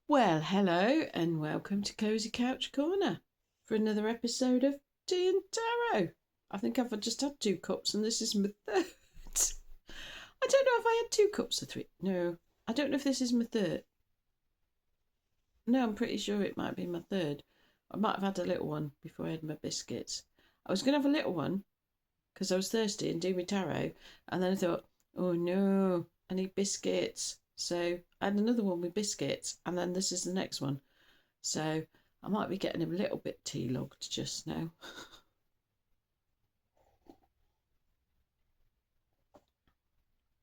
Well, hello and welcome to Cozy Couch Corner for another episode of Tea and Tarot. I think I've just had 2 cups and this is my third. I don't know if I had 2 cups or three. No, I don't know if this is my third. No, I'm pretty sure it might be my third. I might have had a little one before I had my biscuits. I was going to have a little one because I was thirsty and do my tarot, and then I thought, oh no, I need biscuits. So I had another one with biscuits, and then this is the next one. So I might be getting a little bit tea logged just now.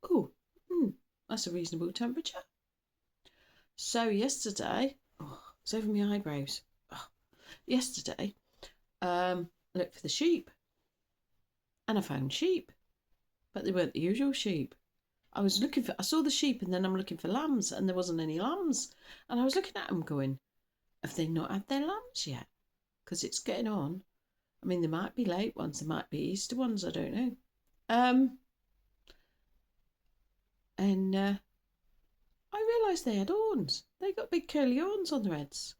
Oh, that's a reasonable temperature. So yesterday, it's over my eyebrows. Yesterday, looked for the sheep, and I found sheep, but they weren't the usual sheep. I saw the sheep, and then I'm looking for lambs, and there wasn't any lambs. And I was looking at them going, have they not had their lambs yet? Because it's getting on. I mean, there might be late ones, there might be Easter ones, I don't know. And I realised they had horns. They got big curly horns on their heads.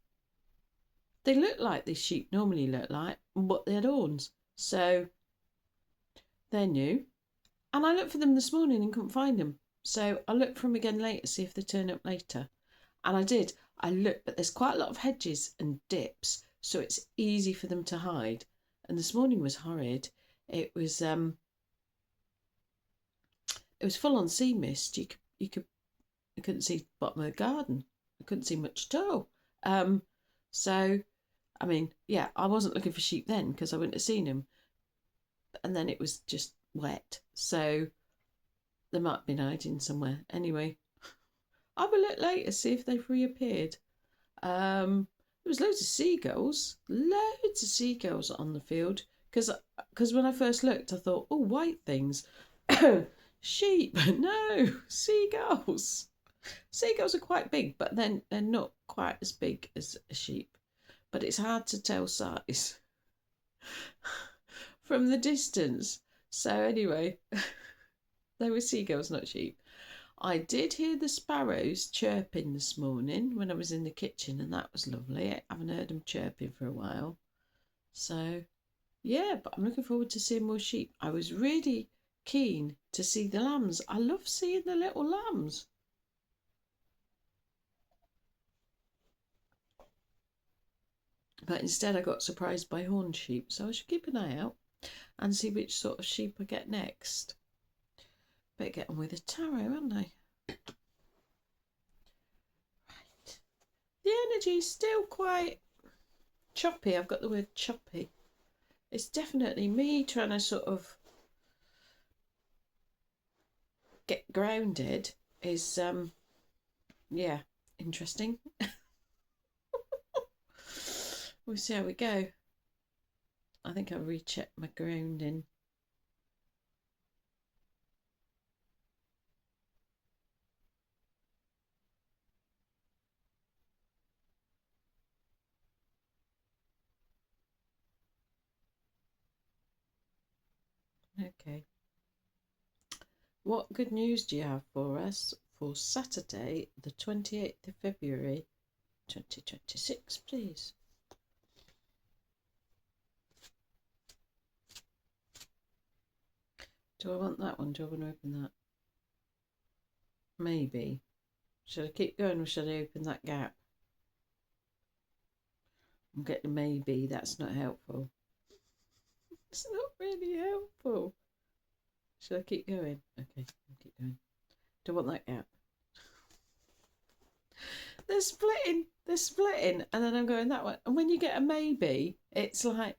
They looked like these sheep normally look like, but they had horns. So they're new. And I looked for them this morning and couldn't find them. So I looked for them again later, see if they turn up later. And I did. I looked, but there's quite a lot of hedges and dips, so it's easy for them to hide. And this morning was horrid. It was full on sea mist. I couldn't see the bottom of the garden. I couldn't see much at all. So, I mean, yeah, I wasn't looking for sheep then because I wouldn't have seen them. And then it was just wet. So they might have been hiding somewhere. Anyway, I will look later, see if they've reappeared. There was loads of seagulls on the field. Because when I first looked, I thought, oh, white things. Sheep. No, seagulls. Seagulls are quite big, but then they're not quite as big as a sheep. But it's hard to tell size from the distance. So anyway, they were seagulls, not sheep. I did hear the sparrows chirping this morning when I was in the kitchen, and that was lovely. I haven't heard them chirping for a while. So, yeah, but I'm looking forward to seeing more sheep. I was really keen to see the lambs. I love seeing the little lambs. But instead I got surprised by horned sheep, so I should keep an eye out and see which sort of sheep I get next. Better get on with the tarot, aren't I? Right. The energy's still quite choppy. I've got the word choppy. It's definitely me trying to sort of get grounded is yeah, interesting. We'll see how we go. I think I'll recheck my grounding. Okay. What good news do you have for us for Saturday, the 28th of February, 2026, please? Do I want that one? Do I want to open that? Maybe. Should I keep going or should I open that gap? I'm getting maybe. That's not helpful. It's not really helpful. Should I keep going? Okay, I'll keep going. Do I want that gap? They're splitting, and then I'm going that way. And when you get a maybe, it's like,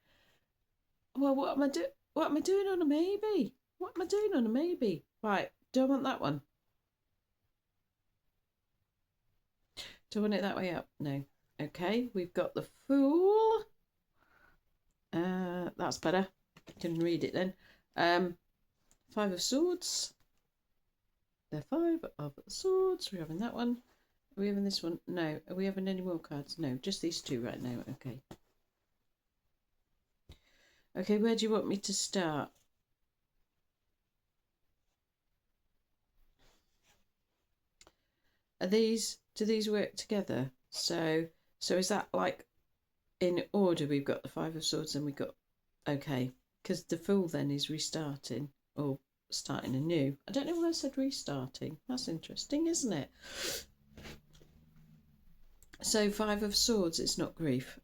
well, what am I doing? What am I doing on a maybe? What am I doing on a maybe? Right, do I want that one? Do I want it that way up? No. Okay, we've got the Fool. That's better. Can read it then. 5 of Swords. The 5 of Swords. We're having that one. Are we having this one? No. Are we having any more cards? No, just these 2 right now. Okay. Okay, where do you want me to start? Do these work together? So is that like in order? We've got the Five of Swords, and we've got, okay, because the Fool then is restarting or starting anew. I don't know why I said restarting. That's interesting, isn't it? So Five of Swords, it's not grief.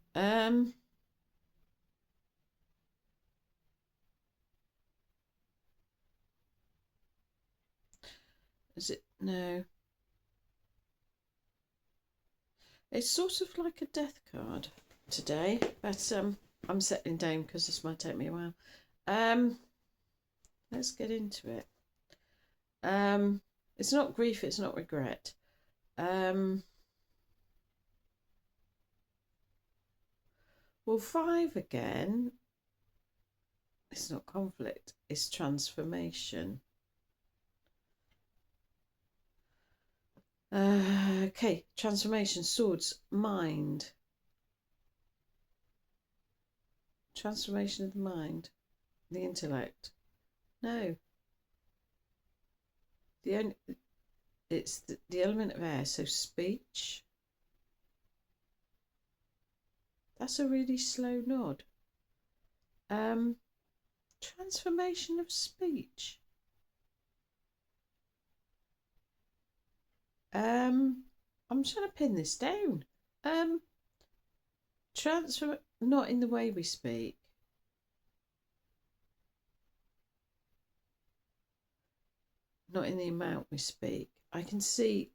Is it? No. It's sort of like a death card today, but I'm settling down because this might take me a while. Let's get into it. It's not grief, it's not regret. Well, 5 again. It's not conflict, it's transformation. Okay, transformation, swords, mind. Transformation of the mind, the intellect. No, the only it's the element of air, so speech. That's a really slow nod. Transformation of speech. I'm trying to pin this down. Transfer, not in the way we speak. Not in the amount we speak. I can see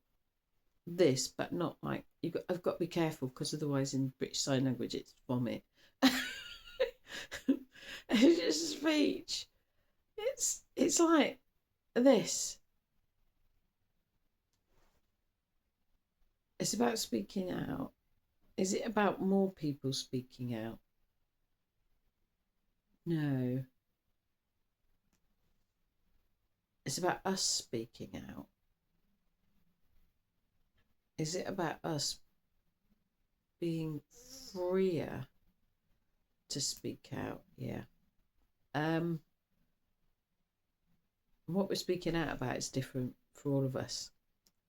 this, but not like I've got to be careful because otherwise, in British Sign Language, it's vomit. It's just speech. It's like this. It's about speaking out. Is it about more people speaking out? No. It's about us speaking out. Is it about us being freer to speak out? Yeah. What we're speaking out about is different for all of us.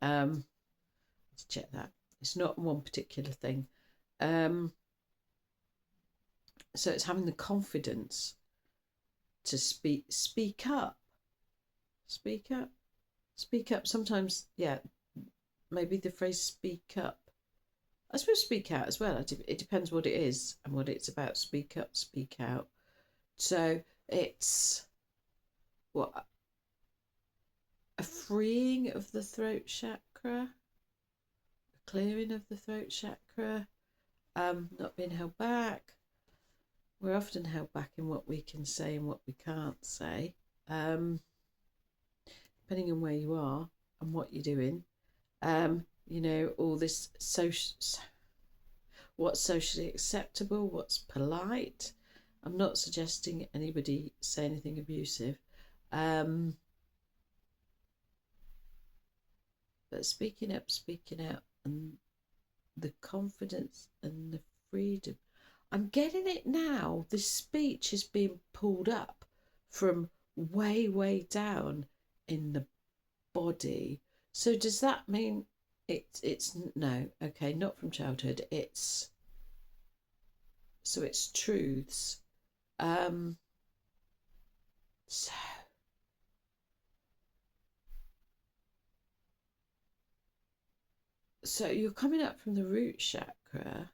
Let's check that. It's not one particular thing. So it's having the confidence to speak up. Speak up. Speak up. Sometimes, yeah, maybe the phrase speak up. I suppose speak out as well. It depends what it is and what it's about. Speak up, speak out. So it's what, a freeing of the throat chakra, a clearing of the throat chakra, not being held back. We're often held back in what we can say and what we can't say, depending on where you are and what you're doing. All this what's socially acceptable, what's polite. I'm not suggesting anybody say anything abusive. But speaking up, speaking out, and the confidence and the freedom. I'm getting it now. This speech is being pulled up from way, way down in the body. So does that mean it's no, okay, not from childhood. It's truths. So you're coming up from the root chakra.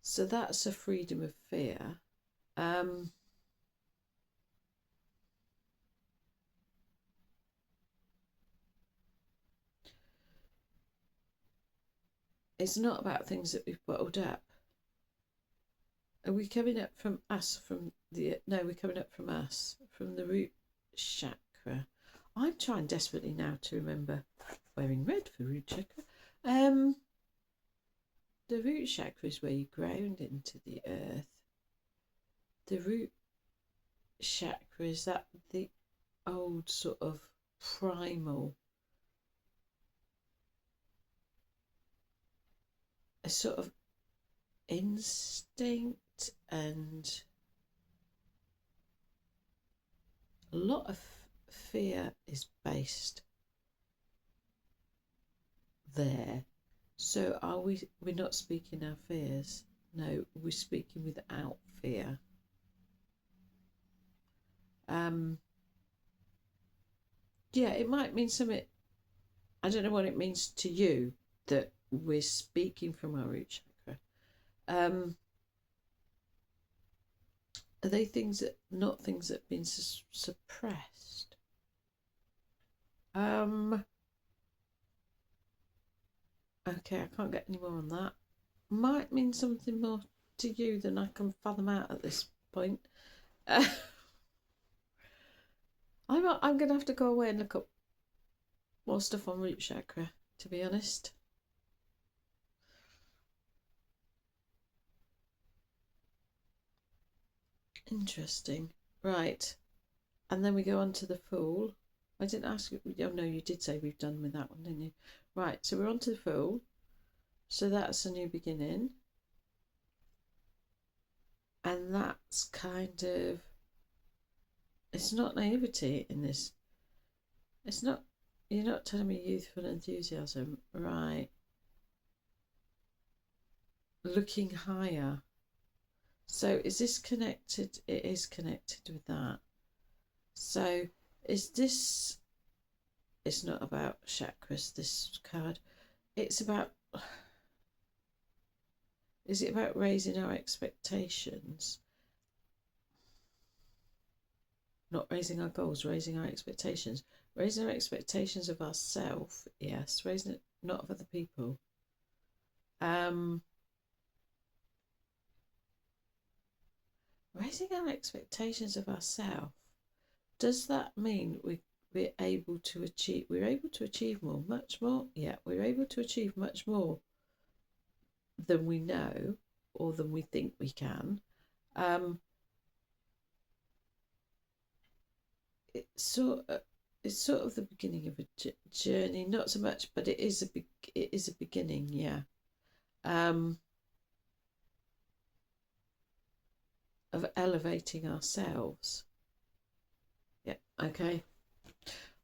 So that's a freedom of fear. It's not about things that we've bottled up. Are we coming up from us? We're coming up from us, from the root chakra. I'm trying desperately now to remember wearing red for root chakra. The root chakra is where you ground into the earth. The root chakra, is that the old sort of primal, a sort of instinct and a lot of fear is based there. So we're not speaking our fears. No, we're speaking without fear. Yeah, it might mean something. I don't know what it means to you that we're speaking from our root chakra. Are they things that not things that have been suppressed? Okay, I can't get any more on that. Might mean something more to you than I can fathom out at this point. I'm going to have to go away and look up more stuff on root chakra, to be honest. Interesting. Right. And then we go on to the Fool. I didn't ask you. Oh, no, you did say we've done with that one, didn't you? Right. So we're on to the Fool. So that's a new beginning. And that's kind of... It's not naivety in this. It's not... You're not telling me youthful enthusiasm. Right. Looking higher. So is this connected? It is connected with that. So is this... It's not about chakras, this card. It's about... Is it about raising our expectations? Not raising our goals, raising our expectations. Raising our expectations of ourselves, yes. Raising it, not of other people. Raising our expectations of ourselves. Does that mean we're able to achieve? We're able to achieve more, much more. Yeah, we're able to achieve much more than we know or than we think we can. It's sort of the beginning of a journey, not so much, but it is a beginning, yeah. Of elevating ourselves. Yeah, okay.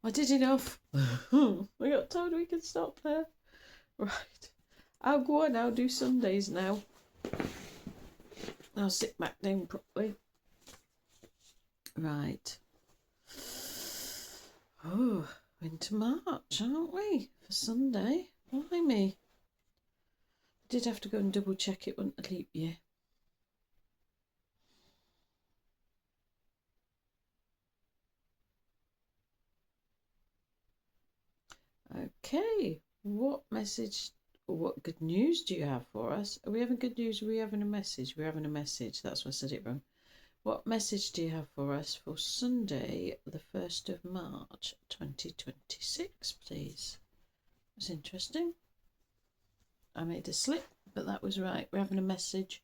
I did enough. We got told we could stop there. Right. I'll go on, I'll do Sundays now. I'll sit back down properly. Right. Oh, into March, aren't we? For Sunday. Blimey. Did have to go and double check it wasn't a leap year. Okay, what message or what good news do you have for us? Are we having good news? Are we having a message? We're having a message. That's why I said it wrong. What message do you have for us for Sunday, the 1st of March, 2026, please? That's interesting. I made a slip, but that was right. We're having a message.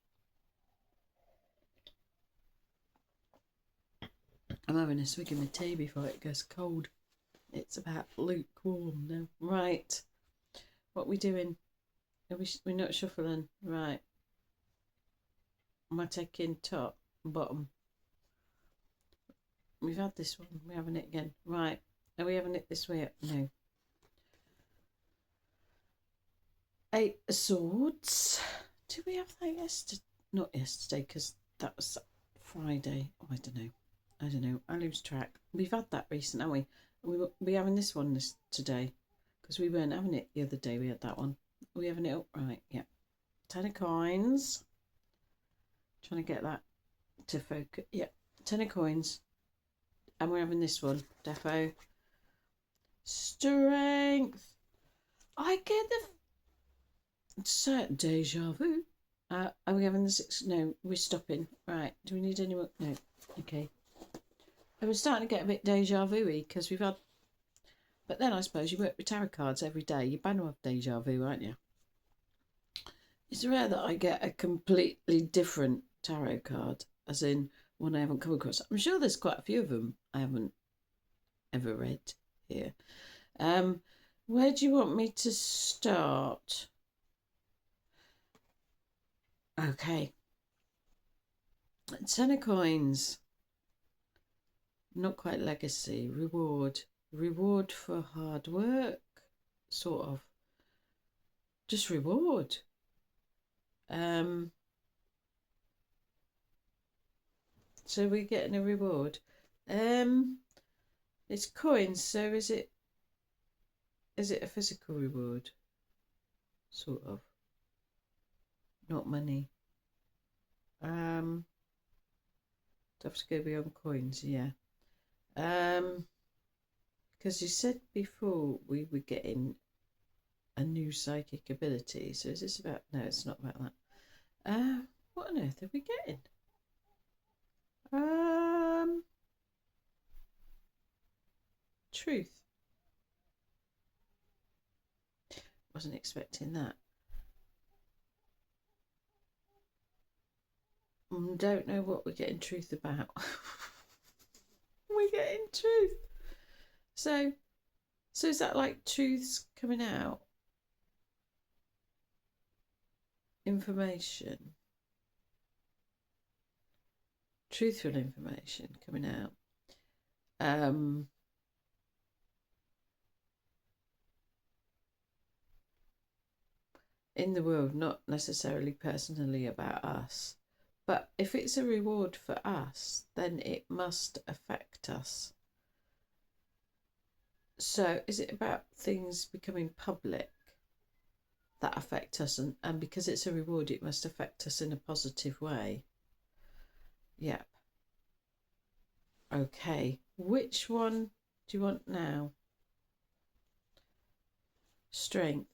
I'm having a swig of my tea before it goes cold. It's about lukewarm now. Right. What are we doing? We're not shuffling. Right. Am I taking top and bottom? We've had this one. We're having it again. Right. Are we having it this way? No. 8 of Swords. Did we have that yesterday? Not yesterday, because that was Friday. Oh, I don't know. I lose track. We've had that recent, haven't we? We're having this one today, because we weren't having it the other day. We had that one. Are we having it up? Right, yeah. 10 of coins. Trying to get that to focus. Yeah, 10 of coins. And we're having this one. Defo. Strength. I get the deja vu. Are we having the 6? No, we're stopping. Right. Do we need any more? No. Okay. I was starting to get a bit deja vu-y because we've had... But then I suppose you work with tarot cards every day. You're bound to have deja vu, aren't you? It's rare that I get a completely different tarot card, as in one I haven't come across. I'm sure there's quite a few of them I haven't ever read here. Where do you want me to start? Okay. 10 of coins. not quite legacy, reward for hard work, sort of, just reward. So we're getting a reward. It's coins, so is it a physical reward? Sort of. Not money. Have to go beyond coins, yeah. Because you said before we were getting a new psychic ability. So is this about? No, it's not about that. What on earth are we getting? Truth. Wasn't expecting that. Don't know what we're getting truth about. We're getting truth. So is that like truths coming out? Information. Truthful information coming out. In the world, not necessarily personally about us. But if it's a reward for us, then it must affect us. So is it about things becoming public that affect us? And because it's a reward, it must affect us in a positive way. Yep. Okay. Which one do you want now? Strength.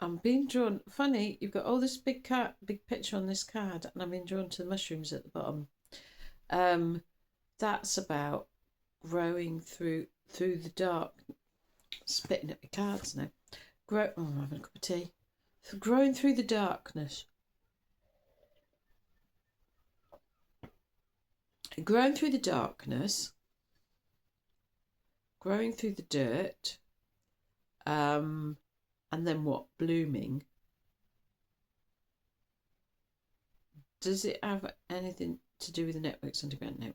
I'm being drawn. Funny, you've got all this big picture on this card, and I'm being drawn to the mushrooms at the bottom. That's about growing through the dark. Spitting at my cards now. I'm having a cup of tea. Growing through the darkness. Growing through the darkness. Growing through the dirt. And then what? Blooming. Does it have anything to do with the networks underground? No.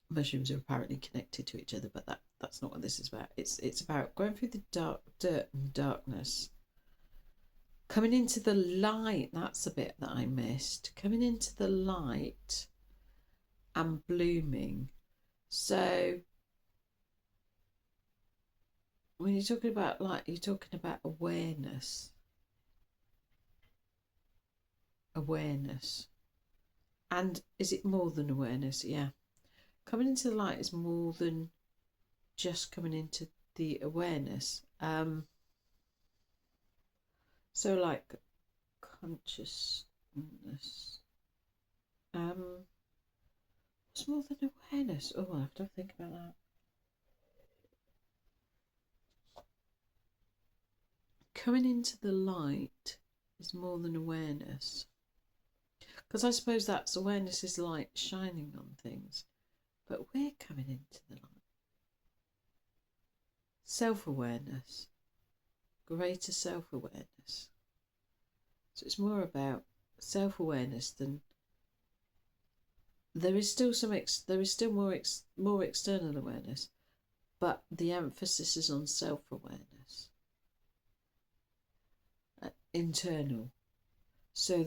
Mushrooms are apparently connected to each other, but that's not what this is about. It's about going through the dirt and darkness. Coming into the light, that's a bit that I missed. Coming into the light and blooming. So when you're talking about light, you're talking about awareness. Awareness. And is it more than awareness? Yeah. Coming into the light is more than just coming into the awareness. So like consciousness. It's more than awareness. Oh, I have to think about that. Coming into the light is more than awareness. Because I suppose that's awareness is light shining on things. But we're coming into the light. Self-awareness. Greater self-awareness. So it's more about self-awareness than there is still more external awareness, but the emphasis is on self-awareness. Internal. So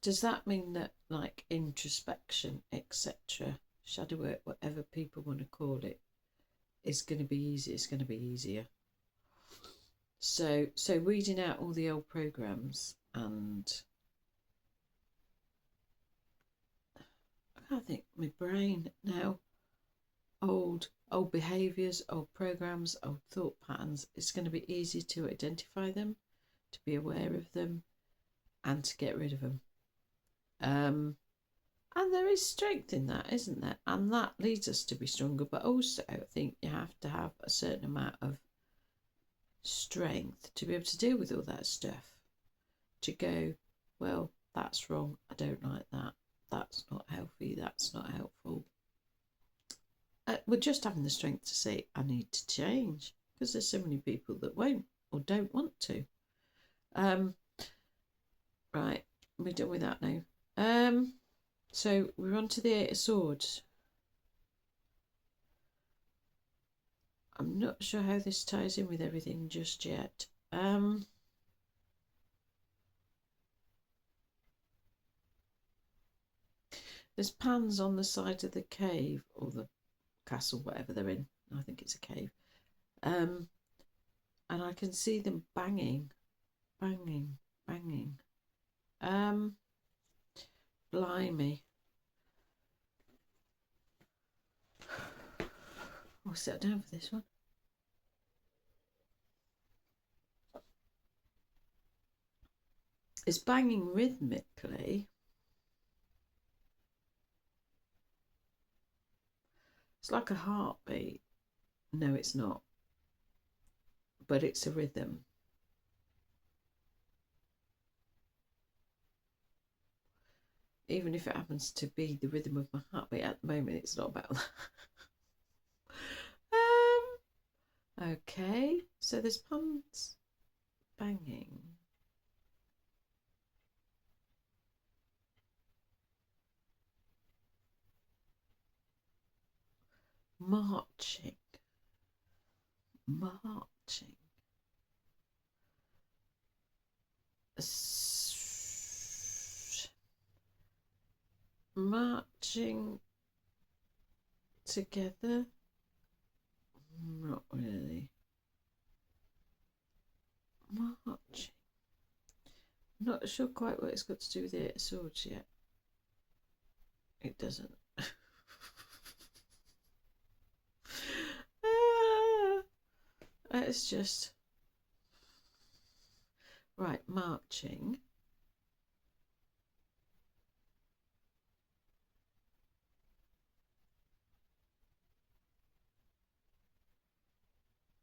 does that mean that like introspection, etc., shadow work, whatever people want to call it, is going to be easy? It's going to be easier. So weeding out all the old programs, and I can't think, my brain now, old behaviours, old programs, old thought patterns. It's going to be easy to identify them, to be aware of them, and to get rid of them. And there is strength in that, isn't there? And that leads us to be stronger. But also, I think you have to have a certain amount of strength to be able to deal with all that stuff. To go, well, that's wrong. I don't like that. That's not healthy. That's not helpful. We're just having the strength to say, I need to change. Because there's so many people that won't or don't want to. Right, we're done with that now. So we're on to the Eight of Swords. I'm not sure how this ties in with everything just yet. There's pans on the side of the cave or the castle, whatever they're in. I think it's a cave. And I can see them banging, banging, banging. Blimey. I'll sit down for this one. It's banging rhythmically. It's like a heartbeat. No, it's not. But it's a rhythm. Even if it happens to be the rhythm of my heartbeat at the moment, it's not about that. Okay, so there's pans banging. Marching. Marching. Marching together. Not really. Marching. Not sure quite what it's got to do with the Eight of Swords yet. It doesn't. It's just right, marching.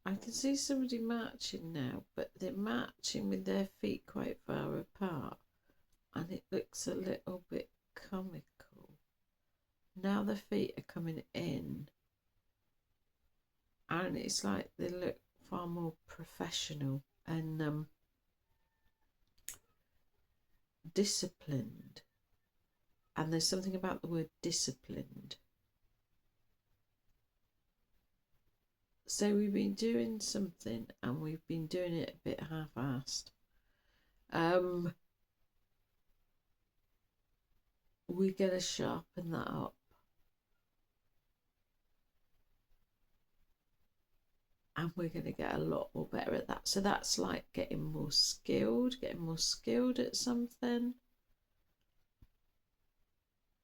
I can see somebody marching now, but they're marching with their feet quite far apart, and it looks a little bit comical. Now the feet are coming in, and it's like they look far more professional and disciplined. And there's something about the word disciplined. So we've been doing something and we've been doing it a bit half-assed. We're going to sharpen that up. And we're going to get a lot more better at that. So that's like getting more skilled at something.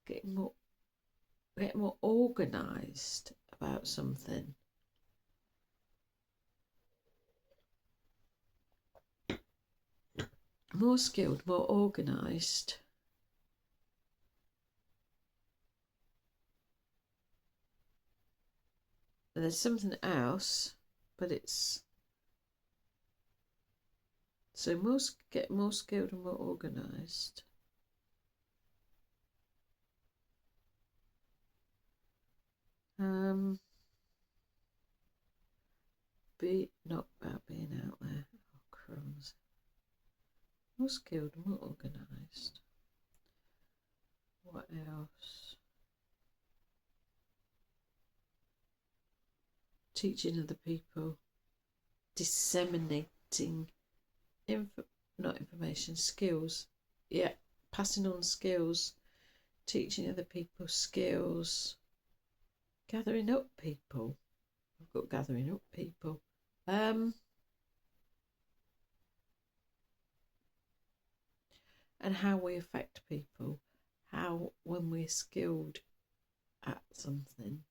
Getting more organised about something. More skilled, more organised. There's something else, but it's so get more skilled and more organised. Be not about being out there. Oh crumbs. More skilled, more organised. What else? Teaching other people. Disseminating not information, skills. Yeah, passing on skills. Teaching other people skills. Gathering up people. I've got gathering up people. And how we affect people. How when we're skilled at something,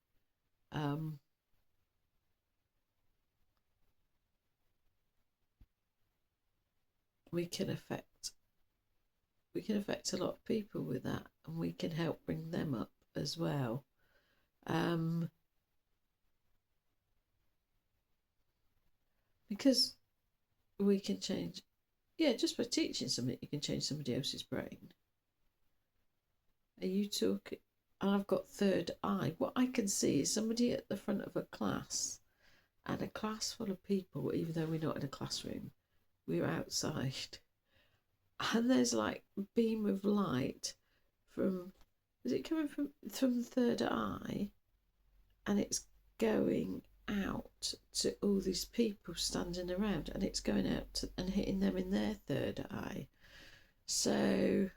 we can affect a lot of people with that, and we can help bring them up as well. Because we can change, just by teaching something, you can change somebody else's brain. Are you talking? I've got third eye. What I can see is somebody at the front of a class, and a class full of people, even though we're not in a classroom, we're outside. And there's like a beam of light from, is it coming from the third eye, and it's going out to all these people standing around, and it's going out and hitting them in their third eye. So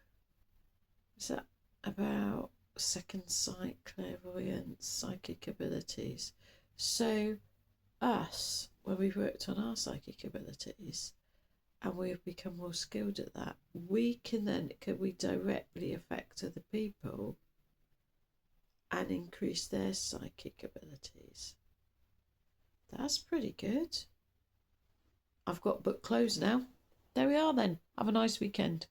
is that about second sight, clairvoyance, psychic abilities? So us, when we've worked on our psychic abilities and we've become more skilled at that, can we directly affect other people and increase their psychic abilities? That's pretty good. I've got book closed now. There we are then. Have a nice weekend.